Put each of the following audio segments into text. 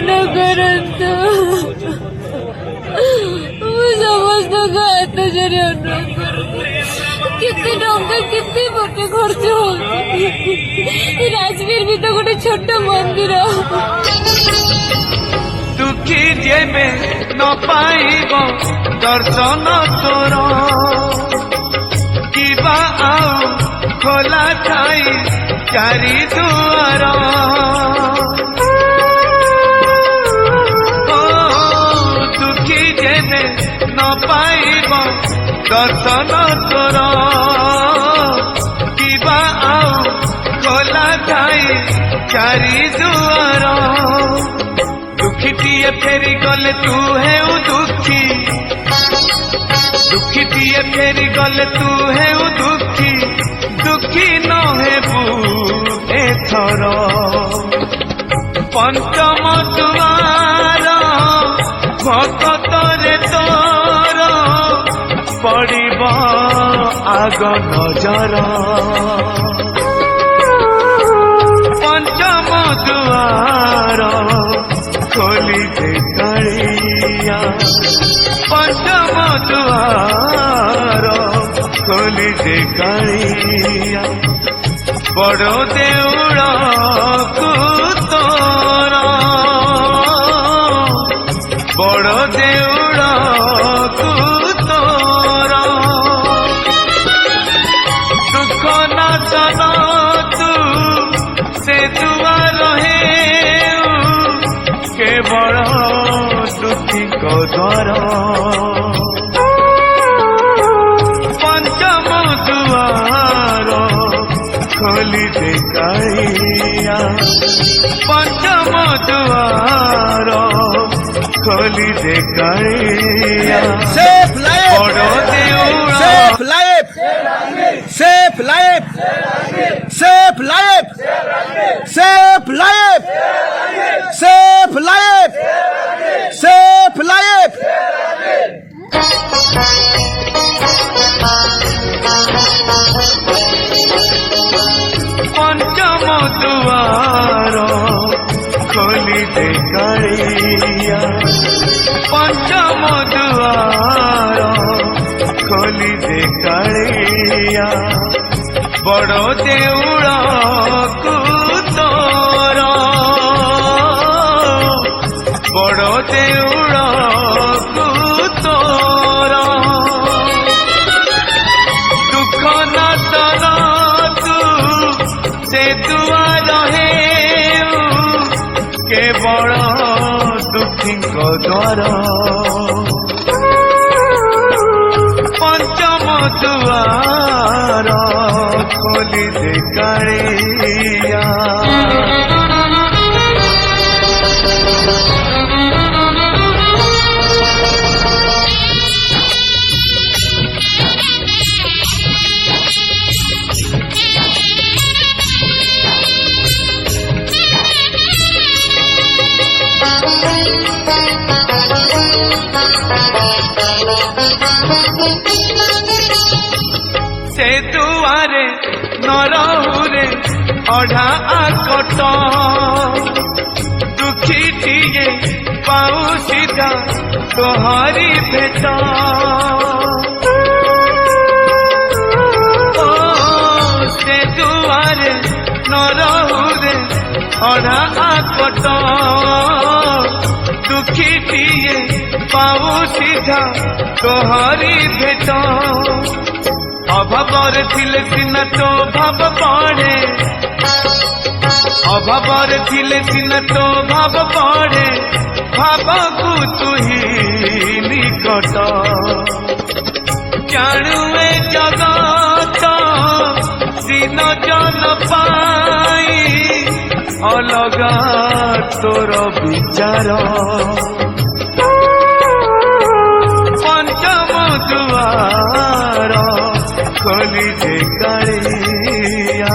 न करतु समस्त को हाथ जोड़ी अनुरोध केते टंका केते मोटे खर्च हो राजवीर भी तो गोटे छोट मंदिर दुखी जेबे न पाइब दर्शन तोर किबा आउ खोला थाई चारि दुआर दुखी जेबे न पाइब दर्शन तोर किबा आउ खोला थाई चारि दुआर दुखीटीए फेरी गले तू है दुखी दुखीटीए फेरी गले तू है दुखी दुखी न हेबू एथर पंचम दुआर भक्तरे तोर पड़िब आग नजर पंचम दुआर खोली दे कालिया पंचम दुआर खोली दे कालिया बड़ देउड़ को तोर बड़ देउड़ को तोर दुख नाचन तू से दुआर है केवल दुखी को द्वार पंचम दुआर खोली दे कालिया पंचम दुआर खोली दे कालिया सेफ लाइफ बड़ देउड़ safe life safe life safe life safe life safe life safe life पंचम दुआर खोली दे कालिया पंचम दुआर खोली दे कालिया बड़ देउड़ को तोर बड़ देउड़ को तोर दुख नाचन तू से दुआर है केवल दुखी को द्वार पंचम दुआर खोली दे कालिया से दुआरे नरहुरे अढ़ा आकट दुखी टीए पाऊ सीधा तोहरी भेट से दुआरे नरहुरे अढ़ा आकट दुखी टीए पाऊ सीधा तोहरी भेट अभावर थिले सिना तो भाव पड़े अभावर थिले सिना तो भाव पड़े भाव को तू ही निकट जानुए जगत दिन जन पाई अलगा तोर विचार पंचम दुआर खोली दे कालिया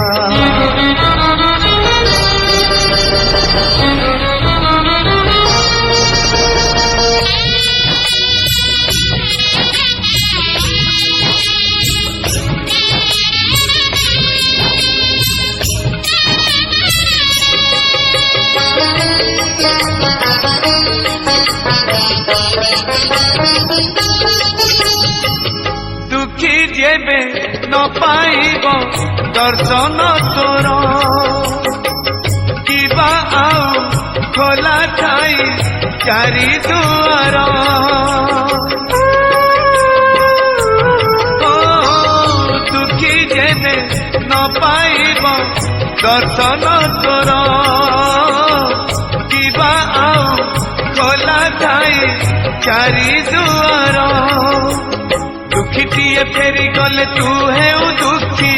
दुखी जेबे न पाइब दर्शन तोर किबा आउ खोला थाई चारि दुआर दुखी जेबे न पाइब दर्शन तोर किबा आउ खोला थाई चारि दुआर दुखीटिए फेरी गले तू है दुखी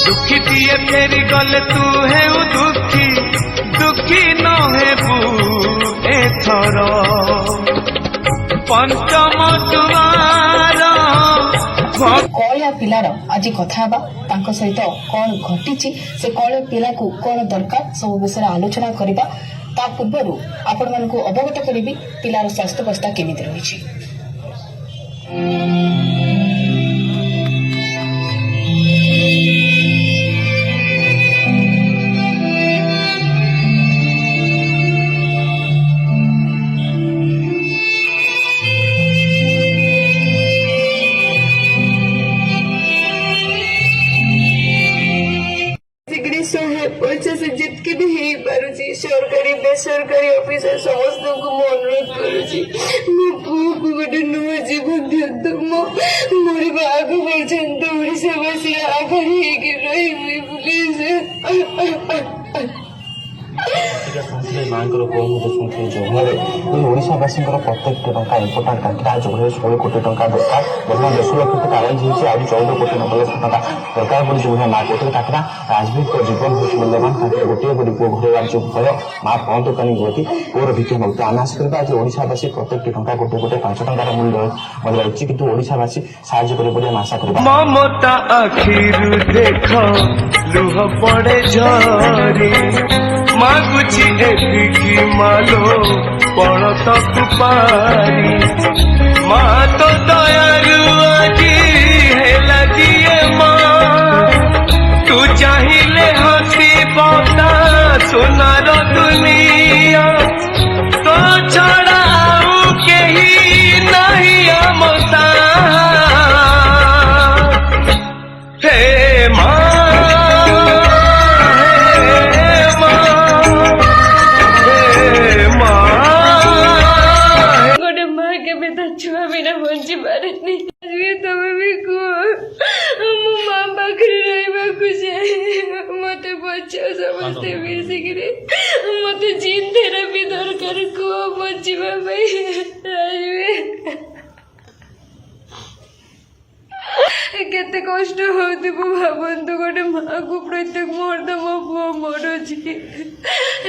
दुखीटिए फेरी गले तू है दुखी दुखी न हेबू एथर पंचम दुआर कलिया पिलार आज कथा तांको सहित कौन घटी से कलिया पिला को कौन दरकार सब विषय आलोचना करबा ता पूर्व आपण मानक अवगत करी पिलार स्वास्थ्य अवस्था केमिति रही। पैसा से जितके भी हो पारुची सरकारी बेसरकारी ऑफिसर समस्त को मु अनुरोध करुची मो पुओ को गोटे नुआ जीवन दियंतु मोर आग पर्यंत ओडिशावासी आघारी हेकि रही प्लीज मांकर कौन शुणुते जो ओडावासी प्रत्येक टंका इम्पोर्टाट काटला जो 16 कोटी टंका दरकार बर्तमान 10 लक्ष कारंज हो 14 कोटी 90 लाख टंका दरकार बोली जो माँ कोटी काटला राजवीर जीवन बहुत मूल्यवान गोटे गोटे पुओ घर राज्य भय माँ कहतु कहीं गति पुअर भिक्षा मांगते आम आशा करवा आज ओडावासी प्रत्येक टंका गोटे गोटे 5 टंकार मूल्य रही किंतु ओडावासी साहय कर आशा करवा ममता आखिरु देख लुह पड़े झरी मागुची एतिकी मालो पण तक पारी मा तो दयालु आजी है लगिए माँ तू चाहिले हसी पता सोनार दुनिया तो छड़ा केही नहीं आमता हे माँ छुआ बिना बंची पारनी तमें भी कह मो माँ पाखे रहा मत बचाओ समस्ते मिसिक मत जीन थेरापी दरकार कह बचा केते कष्ट होती भावतु गोटे माँ को प्रत्येक मुहूर्त मो पुओ मरुची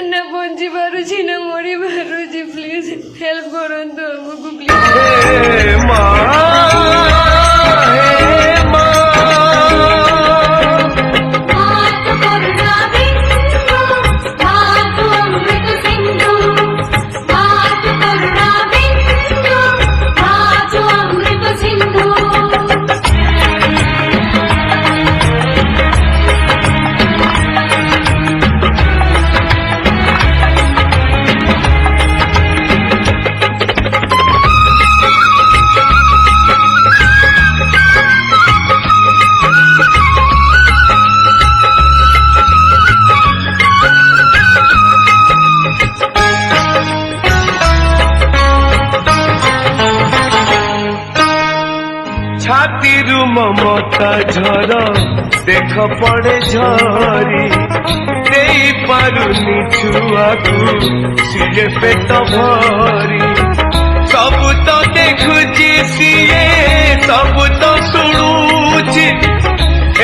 ना बंची पारुची ना मरी पारुची प्लीज हेल्प करंतु हमको प्लीज छातीरु ममता झर देख पड़े झरी दे पारुनी छुआ को सीए पेट भरी सब तो देखुची सीए सब तो शुणुची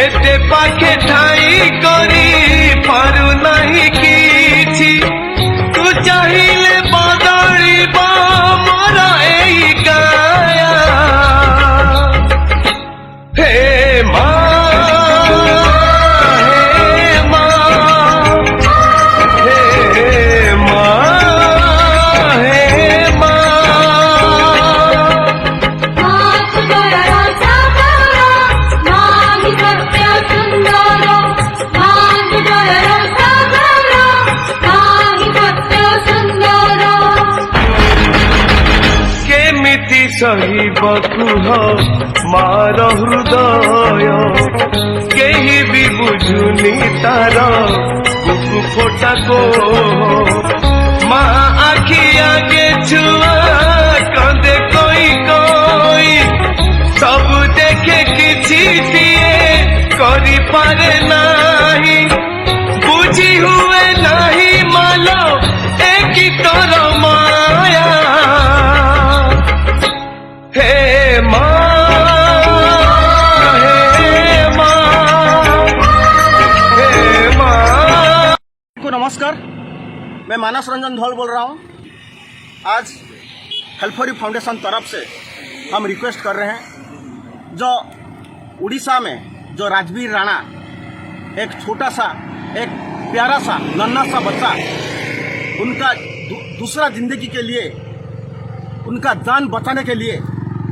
एते पाखे ठाई करी पारु नहीं किछि तू चाहिले बदलिबा मोर एई काया हे माँ हे माँ हे माँ हे माँ हाथ बड़ा सहिबकु हो मार हृदय केही भी बुझुनी तार कुकु फोटा को माँ आखि आगे छुआ कंदे कोई कोई सब देखे किछि दिए करि पारे नाही बुझी हुए नाही मालो एक तोर माया हे माँ हे माँ हे माँ। को नमस्कार, मैं मानस रंजन धौल बोल रहा हूँ। आज हेल्प फॉर यू फाउंडेशन तरफ से हम रिक्वेस्ट कर रहे हैं, जो उड़ीसा में जो राजवीर राणा एक छोटा सा एक प्यारा सा नन्हा सा बच्चा, उनका दूसरा जिंदगी के लिए, उनका जान बचाने के लिए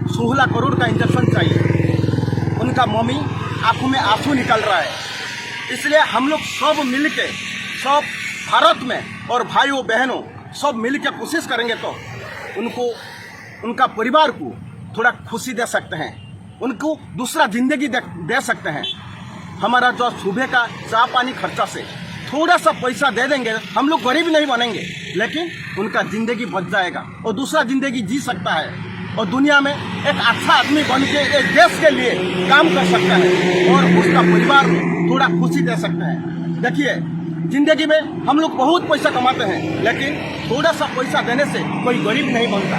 16 करोड़ का इंजेक्शन चाहिए। उनका मम्मी आंखों में आंसू निकल रहा है। इसलिए हम लोग सब मिलके, सब भारत में और भाइयों बहनों सब मिलके कोशिश करेंगे तो उनको, उनका परिवार को थोड़ा खुशी दे सकते हैं, उनको दूसरा जिंदगी दे सकते हैं। हमारा जो सुबह का चाय पानी खर्चा से थोड़ा सा पैसा दे देंगे, हम लोग गरीब नहीं बनेंगे, लेकिन उनका जिंदगी बच जाएगा और दूसरा जिंदगी जी सकता है और दुनिया में एक अच्छा आदमी बन के एक देश के लिए काम कर सकता है और उसका परिवार में थोड़ा खुशी दे सकता है। देखिए, जिंदगी में हम लोग बहुत पैसा कमाते हैं, लेकिन थोड़ा सा पैसा देने से कोई गरीब नहीं बनता।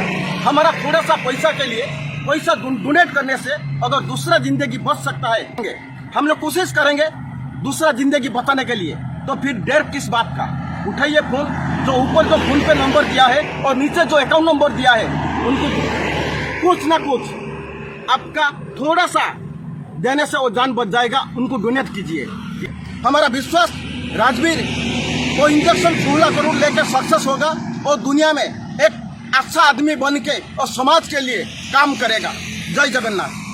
हमारा थोड़ा सा पैसा के लिए, पैसा डोनेट करने से अगर दूसरा जिंदगी बच सकता है, हम लोग कोशिश करेंगे दूसरा जिंदगी बचाने के लिए। तो फिर डर किस बात का? उठाइए फोन, जो ऊपर जो फोन पे नंबर दिया है और नीचे जो अकाउंट नंबर दिया है, उनको कुछ ना कुछ आपका थोड़ा सा देने से वो जान बच जाएगा। उनको डोनेट कीजिए। हमारा विश्वास, राजवीर वो इंजेक्शन 16 करोड़ लेकर सक्सेस होगा और दुनिया में एक अच्छा आदमी बन के और समाज के लिए काम करेगा। जय जगन्नाथ।